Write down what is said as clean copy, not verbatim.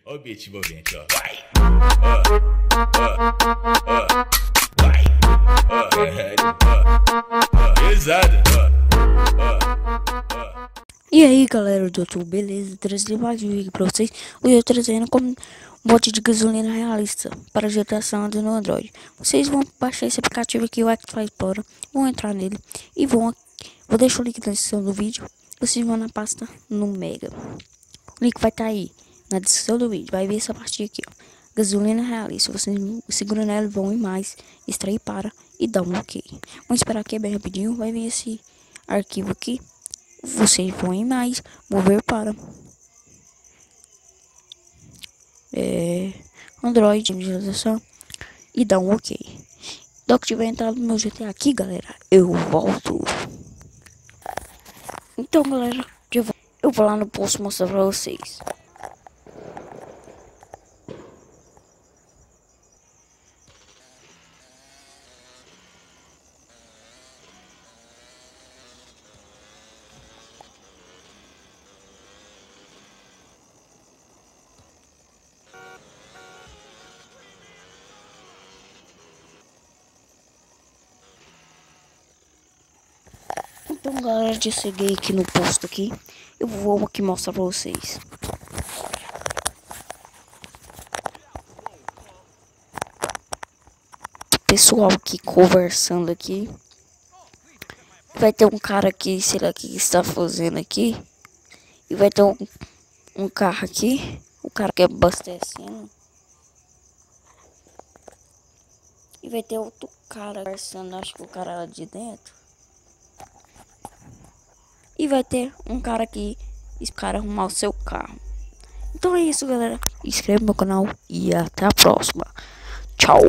Olha o beat envolvente, ó. Vai! Pesado! E aí galera do YouTube, beleza? Trazendo mais um vídeo pra vocês. Hoje eu trazendo como um bote de gasolina realista para GTA San Andreas no Android. Vocês vão baixar esse aplicativo aqui, o Xfly Explorer, vão entrar nele e vou deixar o link na descrição do vídeo. Vocês vão na pasta no Mega. O link vai estar aí na descrição do vídeo. Vai ver essa parte aqui, ó. Gasolina realista. Vocês seguram nela, vão em mais, extrair para e dar um OK. Vamos esperar aqui bem rapidinho. Vai vir esse arquivo aqui. Vocês vão em mais, mover para Android, visualização e dá um OK. Então que tiver entrado no meu GTA aqui, galera, eu volto. Então, galera, eu vou lá no posto mostrar pra vocês. Então, galera, já cheguei aqui no posto aqui. Eu vou aqui mostrar pra vocês. Pessoal aqui conversando aqui. Vai ter um cara aqui, sei lá o que está fazendo aqui. E vai ter um carro aqui. O cara que é abastecendo. E vai ter outro cara conversando, acho que o cara lá de dentro. E vai ter um cara aqui, esse cara arrumar o seu carro. Então é isso, galera. Inscreva no meu canal e até a próxima. Tchau.